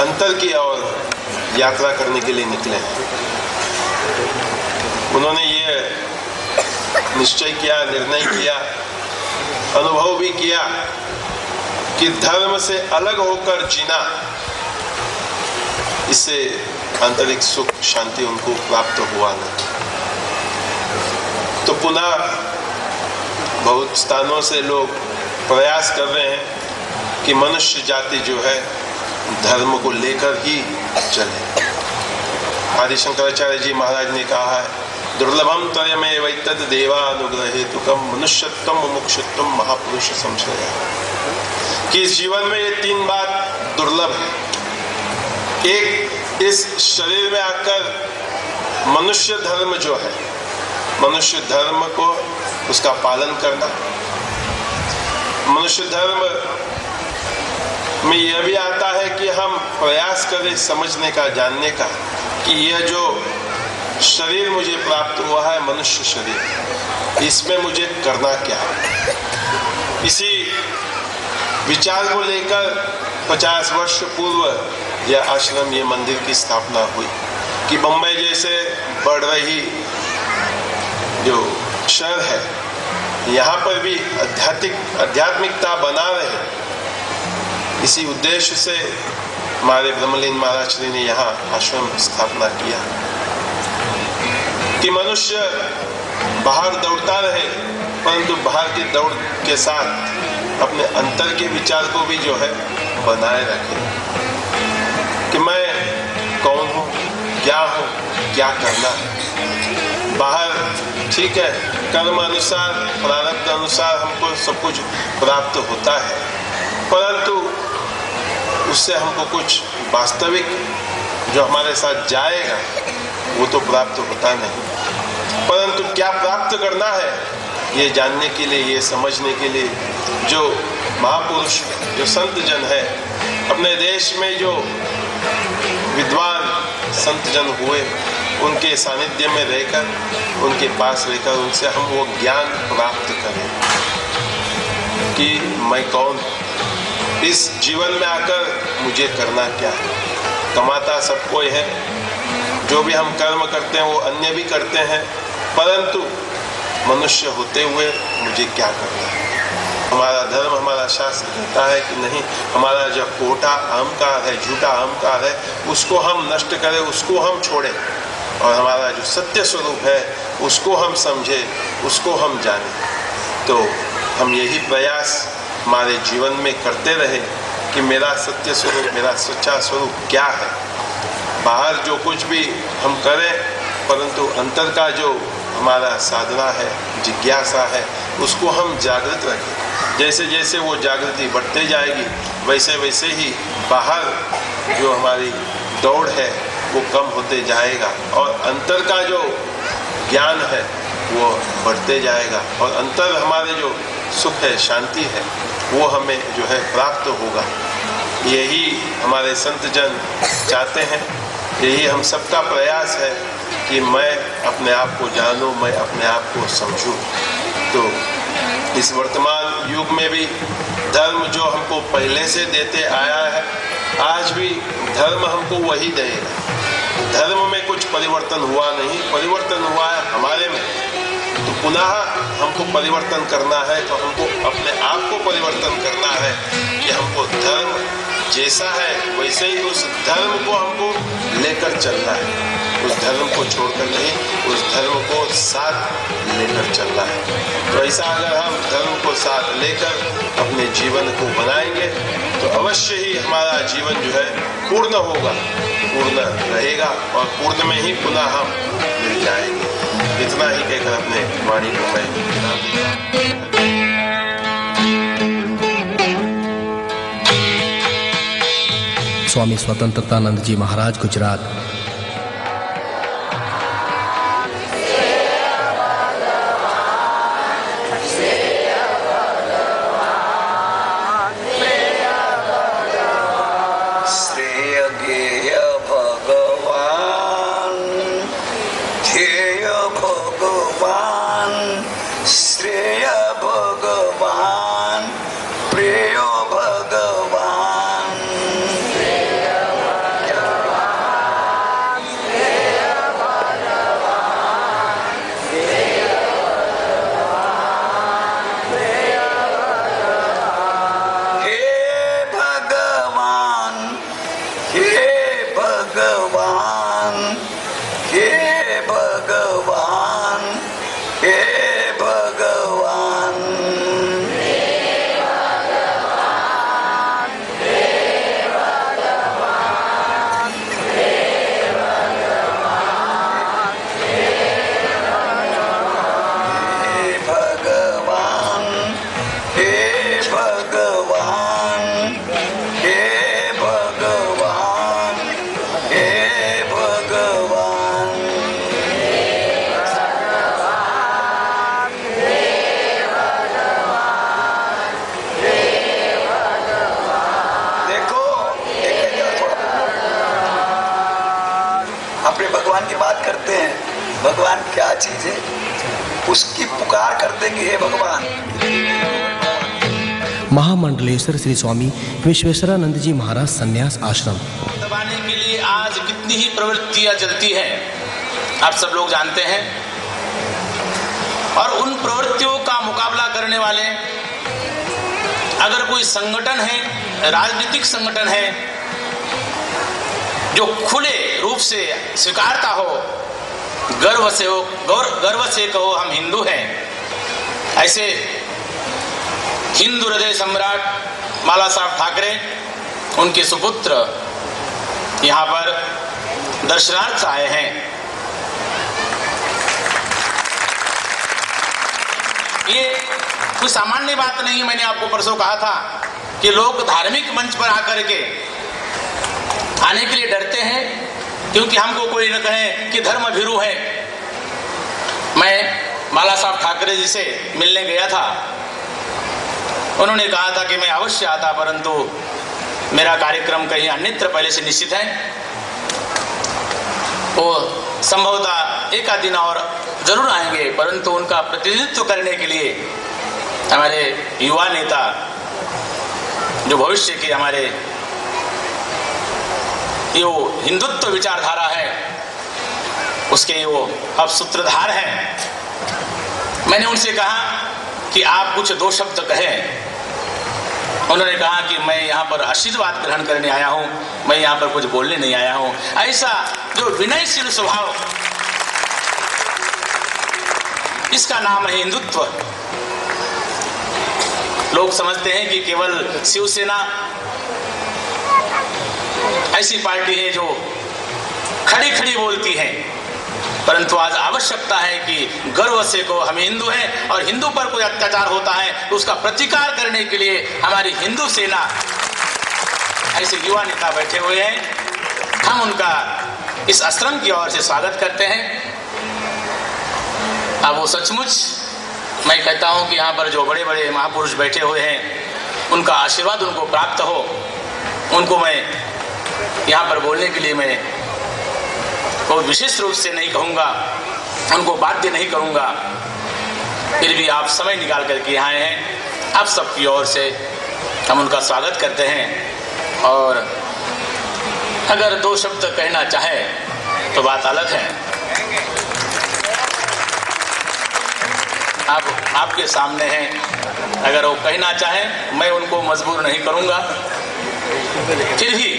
अंतर की ओर यात्रा करने के लिए निकले। उन्होंने ये निश्चय किया, निर्णय किया, अनुभव भी किया कि धर्म से अलग होकर जीना, इससे आंतरिक सुख शांति उनको प्राप्त हुआ नहीं। तो पुनः बहुत स्थानों से लोग प्रयास कर रहे हैं कि मनुष्य जाति जो है धर्म को लेकर ही चले। आदि शंकराचार्य जी महाराज ने कहा है, दुर्लभम त्रयमेव एतद् देवानुग्रहेतुकम् मनुष्यत्वम् मुमुक्षुत्वम् महापुरुष संश्रय, कि इस जीवन में ये तीन बात दुर्लभ है। एक, इस शरीर में आकर मनुष्य धर्म जो है, मनुष्य धर्म को उसका पालन करना। मनुष्य धर्म में यह भी आता है कि हम प्रयास करें समझने का, जानने का, कि यह जो शरीर मुझे प्राप्त हुआ है, मनुष्य शरीर, इसमें मुझे करना क्या है। इसी विचार को लेकर 50 वर्ष पूर्व यह आश्रम, ये मंदिर की स्थापना हुई कि बम्बई जैसे बढ़ रही जो शहर है, यहाँ पर भी आध्यात्मिकता बना रहे। इसी उद्देश्य से हमारे ब्रह्मलीन महाराज श्री ने यहाँ आश्रम स्थापना किया कि मनुष्य बाहर दौड़ता रहे, परंतु बाहर की दौड़ के साथ अपने अंतर के विचार को भी जो है बनाए रखे कि मैं कौन हूँ, क्या हूँ, क्या करना है। बाहर ठीक है, कर्म अनुसार, प्रारब्ध अनुसार हमको सब कुछ प्राप्त होता है, परंतु उससे हमको कुछ वास्तविक जो हमारे साथ जाएगा वो तो प्राप्त होता नहीं। परंतु क्या प्राप्त करना है, ये जानने के लिए, ये समझने के लिए जो महापुरुष, जो संत जन है, अपने देश में जो विद्वान संत जन हुए, उनके सानिध्य में रहकर, उनके पास रहकर उनसे हम वो ज्ञान प्राप्त करें कि मैं कौन, इस जीवन में आकर मुझे करना क्या है। कमाता सब कोई है, जो भी हम कर्म करते हैं वो अन्य भी करते हैं, परंतु मनुष्य होते हुए मुझे क्या करना है। हमारा धर्म, हमारा शास्त्र कहता है कि नहीं, हमारा जो खोटा अहंकार है, झूठा अहंकार है, उसको हम नष्ट करें, उसको हम छोड़ें, और हमारा जो सत्य स्वरूप है उसको हम समझें, उसको हम जानें। तो हम यही प्रयास हमारे जीवन में करते रहे कि मेरा सत्य स्वरूप, मेरा सच्चा स्वरूप क्या है। बाहर जो कुछ भी हम करें, परंतु अंतर का जो हमारा साधना है, जिज्ञासा है, उसको हम जागृत रखें। जैसे जैसे वो जागृति बढ़ते जाएगी, वैसे वैसे ही बाहर जो हमारी दौड़ है वो कम होते जाएगा, और अंतर का जो ज्ञान है वो बढ़ते जाएगा, और अंतर हमारे जो सुख है, शांति है, वो हमें जो है प्राप्त होगा। यही हमारे संत जन चाहते हैं, यही हम सबका प्रयास है कि मैं अपने आप को जानूं, मैं अपने आप को समझूं। तो इस वर्तमान युग में भी धर्म जो हमको पहले से देते आया है, आज भी धर्म हमको वही देगा। धर्म में कुछ परिवर्तन हुआ नहीं, परिवर्तन हुआ है हमारे में। तो पुनः हमको परिवर्तन करना है, तो हमको अपने आप को परिवर्तन करना है कि हमको धर्म जैसा है वैसे ही उस धर्म को हमको लेकर चलना है। उस धर्म को छोड़कर नहीं, उस धर्म को साथ लेकर चलना है। तो ऐसा अगर हम धर्म को साथ लेकर अपने जीवन को बनाएंगे तो अवश्य ही हमारा जीवन जो है पूर्ण होगा, पूर्ण रहेगा, और पूर्ण में ही पुनः हम मिल जाएंगे। इतना ही कहकर अपने वाणी को मैं विराम देता हूं। स्वामी स्वतंत्रतानंद जी महाराज, गुजरात। श्रेय भगवान, प्रिय भगवान, भगवान की बात करते हैं, भगवान क्या चीज है, उसकी पुकार करते कि हे भगवान। महामंडलेश्वर श्री स्वामी विश्वेश्वरानंद जी महाराज संन्यास आश्रम। दबाने के लिए आज कितनी ही प्रवृत्तियां चलती हैं, आप सब लोग जानते हैं। और उन प्रवृत्तियों का मुकाबला करने वाले अगर कोई संगठन है, राजनीतिक संगठन है, जो खुले रूप से स्वीकारता हो, गर्व से कहो हम हिंदू हैं, ऐसे हिंदू हृदय सम्राट बाला साहब ठाकरे, उनके सुपुत्र यहाँ पर दर्शनार्थ आए हैं। ये कोई सामान्य बात नहीं। मैंने आपको परसों कहा था कि लोग धार्मिक मंच पर आकर के आने के लिए डरते हैं, क्योंकि हमको कोई न कहे कि धर्म भीरू है। मैं बाला साहब ठाकरे जी से मिलने गया था, उन्होंने कहा था कि मैं अवश्य आता, परंतु मेरा कार्यक्रम कहीं अन्यत्र पहले से निश्चित है। वो संभवतः एक आध दिन और जरूर आएंगे, परंतु उनका प्रतिनिधित्व करने के लिए हमारे युवा नेता, जो भविष्य के हमारे ये वो हिंदुत्व विचारधारा है, उसके वो अब सूत्रधार हैं। मैंने उनसे कहा कि आप कुछ दो शब्द कहें। उन्होंने कहा कि मैं यहाँ पर आशीर्वाद ग्रहण करने आया हूँ, मैं यहाँ पर कुछ बोलने नहीं आया हूँ। ऐसा जो विनयशील स्वभाव, इसका नाम है हिंदुत्व। लोग समझते हैं कि केवल शिवसेना ऐसी पार्टी है जो खड़ी खड़ी बोलती है, परंतु आज आवश्यकता है कि गर्व से को हम हिंदू हैं, और हिंदू पर कोई अत्याचार होता है तो उसका प्रतिकार करने के लिए हमारी हिंदू सेना, ऐसे युवा नेता बैठे हुए हैं। हम उनका इस आश्रम की ओर से स्वागत करते हैं। अब वो सचमुच, मैं कहता हूं कि यहाँ पर जो बड़े बड़े महापुरुष बैठे हुए हैं, उनका आशीर्वाद उनको प्राप्त हो। उनको मैं यहाँ पर बोलने के लिए मैं बहुत विशेष रूप से नहीं कहूँगा, उनको बाध्य नहीं करूँगा, फिर भी आप समय निकाल करके आए हैं। आप सबकी ओर से हम उनका स्वागत करते हैं। और अगर दो शब्द कहना चाहे तो बात अलग है। आप आपके सामने हैं, अगर वो कहना चाहें मैं उनको मजबूर नहीं करूँगा, फिर भी